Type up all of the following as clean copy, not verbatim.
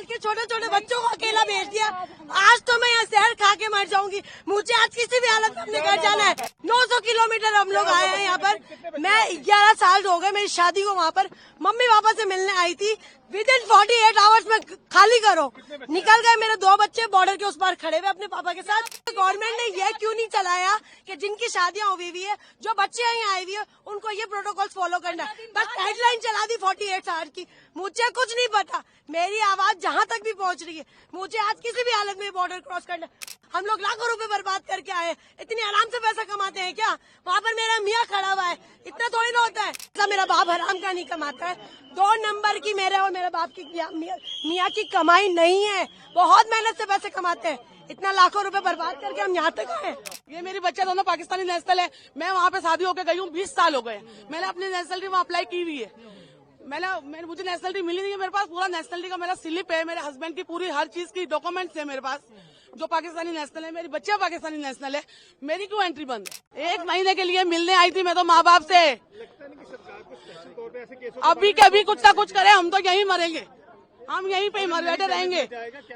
साल के छोटे छोटे बच्चों को अकेला भेज दिया। आज तो मैं यहाँ जहर खा के मर जाऊंगी। मुझे आज किसी भी हालत में अपने घर जाना है। 900 किलोमीटर हम लोग आए हैं यहाँ पर। मैं 11 साल हो गए मेरी शादी को। वहाँ पर मम्मी पापा से मिलने आई थी। विदिन 48 आवर्स में खाली करो। निकल गए मेरे 2 बच्चे बॉर्डर के उस पार खड़े हुए अपने पापा के साथ। गवर्नमेंट ने ये क्यों नहीं चलाया कि जिनकी शादियां हुई हुई है, जो बच्चे यहाँ आए हुए है, उनको ये प्रोटोकॉल फॉलो करना है। बस हेडलाइन चला दी 48 आवर की। मुझे कुछ नहीं पता। मेरी आवाज जहाँ तक भी पहुँच रही है। मुझे आज किसी भी हालत में बॉर्डर क्रॉस करना है। हम लोग लाखों रुपए बर्बाद करके आए। इतनी आराम से पैसा कमाते हैं क्या? वहाँ पर मेरा मियाँ खड़ा हुआ है। इतना थोड़ी ना होता है। ऐसा मेरा बाप हराम का नहीं कमाता है। 2 नंबर की मेरे और मेरे बाप की मियाँ की कमाई नहीं है। बहुत मेहनत से पैसे कमाते हैं। इतना लाखों रुपए बर्बाद करके हम यहाँ तक आए। ये मेरी बच्चे दोनों पाकिस्तानी नेशनल है। मैं वहाँ पे शादी होकर गई हूँ। 20 साल हो गए। मैंने अपनी नेशनलिटी वहाँ अप्लाई की हुई है। मुझे नेशनलिटी मिली नहीं है। मेरे पास पूरा नेशनलिटी का मेरा स्लिप है। मेरे हस्बैंड की पूरी हर चीज की डॉक्यूमेंट्स है मेरे पास, जो पाकिस्तानी नेशनल है। मेरी बच्चे पाकिस्तानी नेशनल है। मेरी क्यों एंट्री बंद है? 1 महीने के लिए मिलने आई थी मैं तो माँ बाप से। अभी के अभी कुछ ना कुछ करे, हम तो यहीं मरेंगे। हम यहीं पे बैठे रहेंगे।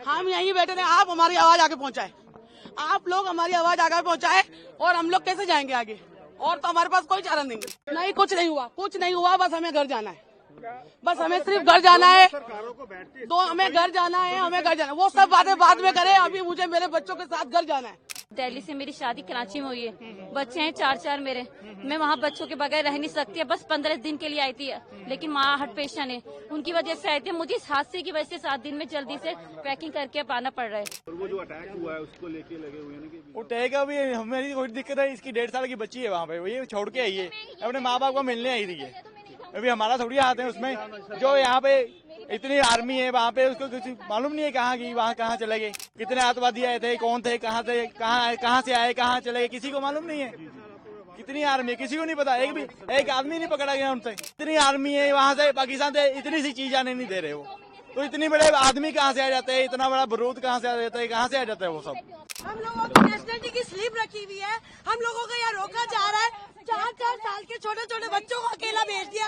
हम यहीं बैठे रहेंगे। आप हमारी आवाज आगे पहुँचाए। आप लोग हमारी आवाज आगे पहुँचाए और हम लोग कैसे जाएंगे आगे? और तो हमारे पास कोई चारा नहीं। नहीं, कुछ नहीं हुआ। कुछ नहीं हुआ। बस हमें घर जाना है। बस हमें सिर्फ घर जाना है। तो हमें घर जाना है। हमें घर जाना है। वो सब बातें बाद में करें। अभी मुझे मेरे बच्चों के साथ घर जाना है। दिल्ली से मेरी शादी कराची में हुई है। बच्चे हैं 4 मेरे। मैं वहाँ बच्चों के बगैर रह नहीं सकती। बस 15 दिन के लिए आई थी, लेकिन माँ हार्ट पेशेंट है, उनकी वजह से आई थी। मुझे इस हादसे की वजह से 7 दिन में जल्दी से पैकिंग करके अब आना पड़ रहा है। वो जो अटैक हुआ है उसको लेके लगे हुए हैं। वो अटैक अभी हमें कोई दिक्कत है। इसकी 1.5 साल की बच्ची है वहाँ पे। वो ये छोड़ के आई है। अपने माँ बाप को मिलने आई थी। अभी हमारा थोड़ी हाथ है उसमें। जो यहाँ पे इतनी आर्मी है वहाँ पे, उसको कुछ मालूम नहीं है कहाँ की, वहाँ कहाँ चले गए, कितने आतंकवादी आए थे, कौन थे, कहाँ थे, कहाँ से आए, कहाँ चले गए, किसी को मालूम नहीं है। कितनी आर्मी है किसी को नहीं पता। एक आदमी नहीं पकड़ा गया उनसे। इतनी आर्मी है वहाँ से, पाकिस्तान से इतनी सी चीज आने नहीं दे रहे वो। तो इतनी बड़े आदमी कहाँ से आ जाते हैं? इतना बड़ा बारूद कहाँ से आ जाता है? कहाँ से आ जाता है वो सब? हम लोगों की नेशनलिटी की स्लिप रखी हुई है। हम लोगों को यहाँ रोका जा रहा है। 4 साल के छोटे छोटे बच्चों को अकेला भेज दिया।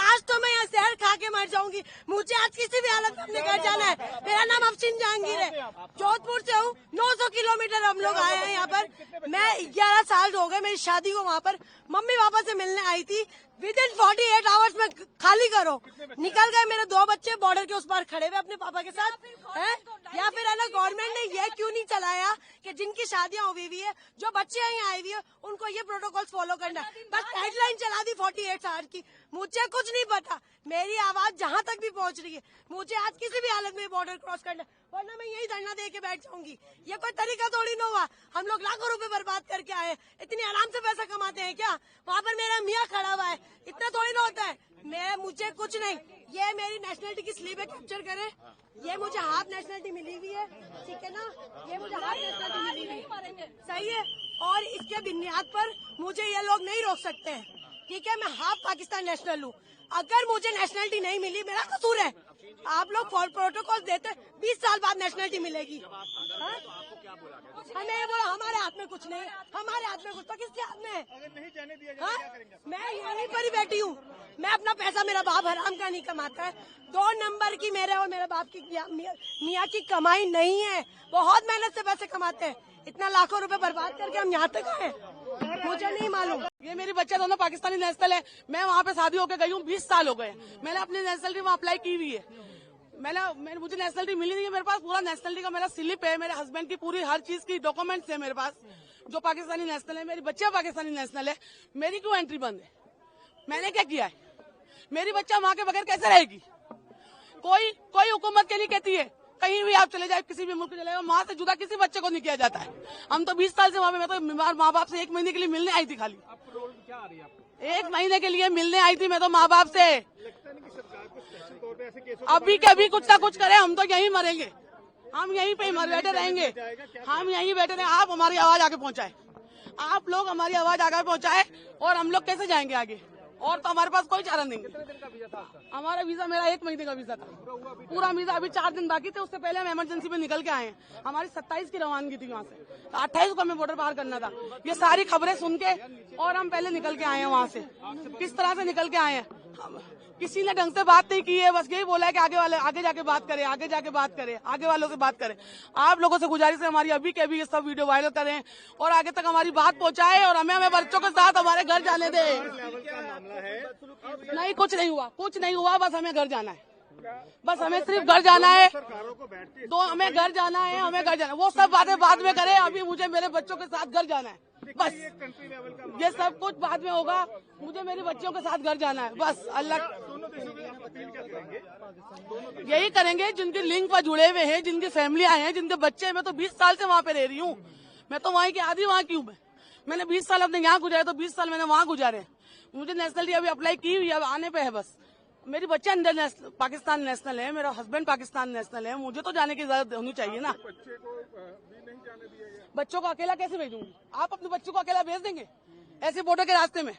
आज तो मैं यहाँ जहर खा के मर जाऊंगी। मुझे आज किसी भी हालत में अपने घर जाना है। मेरा नाम अफसीन जहांगीर है। जोधपुर से हूँ। 900 किलोमीटर हम लोग आए हैं यहाँ पर। मैं 11 साल हो गए मेरी शादी को। वहाँ पर मम्मी पापा से मिलने आई थी। विदिन 48 आवर्स में खाली करो। निकल गए मेरे 2 बच्चे बॉर्डर के उस पार खड़े हुए अपने पापा के साथ है। या फिर है ना, गवर्नमेंट ने ये क्यों नहीं चलाया कि जिनकी शादियां हुई हुई है, जो बच्चे यहाँ आए हुए है, उनको ये प्रोटोकॉल फॉलो करना है। बस हेडलाइन चला दी 48 आवर की। मुझे कुछ नहीं पता। मेरी आवाज जहाँ तक भी पहुँच रही है। मुझे आज किसी भी हालत में बॉर्डर क्रॉस करना है, वरना मैं यही धरना दे के बैठ जाऊंगी। ये कोई तरीका थोड़ी ना हुआ। हम लोग लाखों रुपए बर्बाद करके आए। इतनी आराम से पैसा कमाते हैं क्या? वहाँ पर मेरा मियाँ खड़ा हुआ है। इतना थोड़ी ना होता है। मुझे कुछ नहीं। ये मेरी नेशनलिटी की स्लीप है, कैप्चर करे। ये मुझे हाफ नेशनलिटी मिली हुई है, ठीक है ना? ये मुझे हाफ नेशनलिटी मिली हुई है, सही है। और इसके बुनियाद पर मुझे ये लोग नहीं रोक सकते हैं, ठीक है? मैं हाफ पाकिस्तान नेशनल हूँ। अगर मुझे नेशनलिटी नहीं मिली, मेरा कसूर है। आप लोग प्रोटोकॉल देते 20 साल बाद नेशनलिटी मिलेगी। हमें ये बोला हमारे हाथ में कुछ नहीं है। हमारे हाथ में कुछ तो किसके हाथ में है? अगर नहीं जाने दिया जाए, मैं यहीं पर ही बैठी हूँ। मैं अपना पैसा, मेरा बाप हराम का नहीं कमाता है। 2 नंबर की मेरे और मेरे बाप की मियाँ की कमाई नहीं है। बहुत मेहनत से पैसे कमाते हैं। इतना लाखों रुपए बर्बाद करके हम यहाँ तक आए। मुझे नहीं मालूम। ये मेरी बच्चे दोनों पाकिस्तानी नेशनल है। मैं वहाँ पे शादी होकर गई हूँ। 20 साल हो गए। मैंने अपनी नेशनलिटी वहाँ अप्लाई की हुई है। मुझे नेशनलिटी मिली नहीं है। मेरे पास पूरा नेशनलिटी का मेरा स्लिप है। मेरे हस्बैंड की पूरी हर चीज की डॉक्यूमेंट्स है मेरे पास, जो पाकिस्तानी नेशनल है। मेरी बच्चे पाकिस्तानी नेशनल है। मेरी क्यों एंट्री बंद है? मैंने क्या किया है? मेरी बच्चा माँ के बगैर कैसे रहेगी? कोई हुकूमत के नहीं कहती है। कहीं भी आप चले जाए, किसी भी मुल्क चले जाए, माँ से जुदा किसी बच्चे को नहीं किया जाता है। हम तो 20 साल से वहाँ पे, मैं तो बीमार माँ बाप से 1 महीने के लिए मिलने आई थी। खाली 1 महीने के लिए मिलने आई थी मैं तो माँ बाप से। अभी के अभी कुछ ना कुछ करे, हम तो यहीं मरेंगे। हम यहीं पे बैठे रहेंगे। हम यहीं बैठे रहेंगे। आप हमारी आवाज आगे पहुँचाए। आप लोग हमारी आवाज आगे पहुँचाए और हम लोग कैसे जाएंगे आगे? और तो हमारे पास कोई चारा नहीं। हमारा वीजा, मेरा 1 महीने का वीजा था पूरा वीजा। अभी 4 दिन बाकी थे। उससे पहले हम इमरजेंसी में निकल के आए हैं। हमारी 27 की रवानगी थी वहाँ से। 28 को हमें बॉर्डर पार करना था। ये सारी खबरें सुन के और हम पहले निकल के आए हैं वहाँ से। किस तरह से निकल के आए हैं? किसी ने ढंग से बात नहीं की है, बस यही बोला है कि आगे जाके बात करें, आगे जाके बात करें, आगे वालों से बात करें। आप लोगों से गुजारिश है हमारी अभी के अभी ये सब वीडियो वायरल करें और आगे तक हमारी बात पहुंचाएं और हमें बच्चों के साथ हमारे घर जाने दें। नहीं, कुछ नहीं हुआ, बस हमें घर जाना है, बस हमें सिर्फ घर जाना है, हमें घर जाना है, वो सब बातें बाद में करें, अभी मुझे मेरे बच्चों के साथ घर जाना है, बस ये सब कुछ बाद में होगा, मुझे मेरे बच्चों के साथ घर जाना है, बस। अल्लाह यही करेंगे जिनके लिंक पर जुड़े हुए हैं, जिनकी फैमिलियां हैं, जिनके बच्चे हैं। मैं तो 20 साल से वहाँ पे रह रही हूँ, मैं तो वहाँ की आधी वहाँ की हूँ। मैंने 20 साल अपने यहाँ गुजारे तो 20 साल मैंने वहाँ गुजारे। मुझे नेशनलिटी अभी अप्लाई की हुई है, अब आने पे है बस। मेरी बच्चे अंदर पाकिस्तान नेशनल है, मेरा हस्बैंड पाकिस्तान नेशनल है, मुझे तो जाने की इजाजत होनी चाहिए ना। बच्चों को अकेला कैसे भेजूंगी? आप अपने बच्चों को अकेला भेज देंगे ऐसे बॉर्डर के रास्ते में?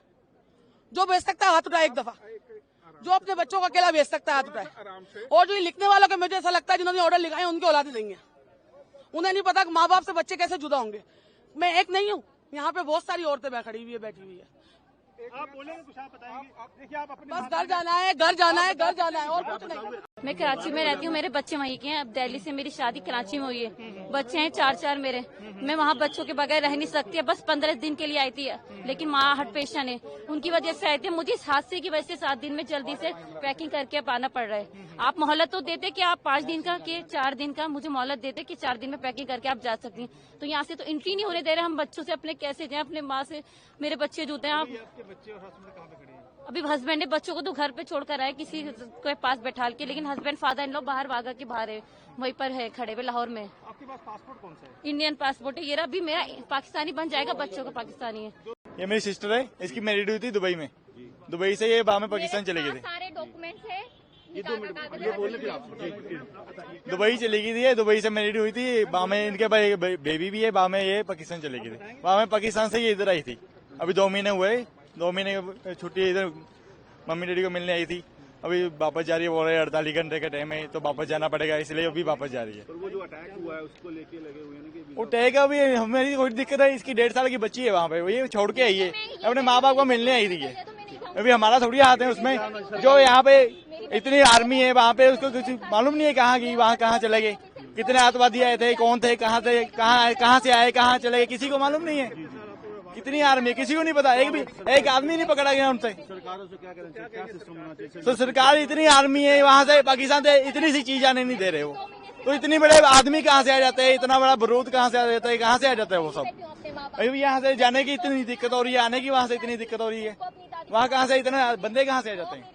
जो भेज सकता है हाथ उठाए एक दफा, जो अपने बच्चों को अकेला भेज सकता है हाथ उठाए। और जो ये लिखने वालों को मुझे ऐसा लगता है जिन्होंने ऑर्डर लिखा है उनके औलादे देंगे, उन्हें नहीं पता कि माँ बाप से बच्चे कैसे जुदा होंगे। मैं एक नहीं हूँ, यहाँ पे बहुत सारी औरतें बैठी हुई है। आप बोलेंगे कुछ, आप बताएंगे। देखिए आप अपने बस घर जाना है और कुछ नहीं। मैं कराची में रहती हूँ, मेरे बच्चे वहीं के हैं। अब दिल्ली से मेरी शादी कराची में हुई है, बच्चे हैं 4 मेरे। मैं वहाँ बच्चों के बगैर रह नहीं सकती, बस 15 दिन के लिए आई थी, लेकिन माँ हार्ट पेशेंट है, उनकी वजह से आई थी। मुझे इस हादसे की वजह से 7 दिन में जल्दी से पैकिंग करके अब आना पड़ रहा है। आप मोहलत तो देते कि आप 5 दिन का कि 4 दिन का मुझे मोहलत देते कि 4 दिन में पैकिंग करके आप जा सकती हैं, तो यहाँ से तो एंट्री नहीं होने दे रहे। हम बच्चों से अपने कैसे जाएं? अपने माँ से मेरे बच्चे जुते हैं। आप बच्चे और हस्बैंड कहाँ पे खड़े हैं? अभी हस्बैंड ने बच्चों को तो घर पे छोड़कर आए किसी के पास बैठा के, लेकिन हस्बैंड फादर इन लोग बाहर वागा के बाहर है, वहीं पर है खड़े हुए लाहौर में। आपके पास पासपोर्ट कौन सा है? इंडियन पासपोर्ट है, ये भी मेरा पाकिस्तानी बन जाएगा, बच्चों का पाकिस्तानी है। ये मेरी सिस्टर है, इसकी मैरिड हुई थी दुबई में, दुबई से ये बाद में पाकिस्तान चले गए थे। सारे डॉक्यूमेंट्स है, दुबई चली गई थी, दुबई से मैरिड हुई थी, वहाँ में इनके बेबी भी है, वहाँ में ये पाकिस्तान चले गए थे। वहाँ में पाकिस्तान से ये इधर आई थी, अभी 2 महीने हुए, 2 महीने छुट्टी इधर मम्मी डैडी को मिलने आई थी। अभी वापस जा रही है, बोल रहे 48 घंटे का टाइम है तो वापस जाना पड़ेगा, इसलिए अभी वापस जा रही है। और वो जो अटैक हुआ है उसको लेके लगे हुए हैं कि वो टैग अभी मेरी कोई दिक्कत है, इसकी 1.5 साल की बच्ची है वहाँ पे, वो ये छोड़ के आई है, अपने माँ बाप को मिलने आई थी। अभी हमारा थोड़ी हाथ है उसमें, जो यहाँ पे इतनी आर्मी है वहाँ पे, उसको कुछ मालूम नहीं है कहाँ की, वहाँ कहाँ चले गए, कितने आतंकवादी आए थे, कौन थे, कहाँ से आए, कहाँ चले गए, किसी को मालूम नहीं है। कितनी आर्मी है किसी को नहीं पता, एक आदमी नहीं पकड़ा गया उनसे। सरकारों से क्या करें, क्या सिस्टम होना चाहिए? तो सरकार इतनी आर्मी है वहाँ से पाकिस्तान से इतनी सी चीज आने नहीं दे रहे वो, तो इतनी बड़े आदमी कहाँ से आ जाते हैं, इतना बड़ा बारूद कहाँ से आ जाता है, कहाँ से आ जाता है वो सब। अभी यहाँ से जाने की इतनी दिक्कत हो रही है, आने की वहाँ से इतनी दिक्कत हो रही है, वहाँ कहाँ से इतने बंदे कहाँ से आ जाते हैं।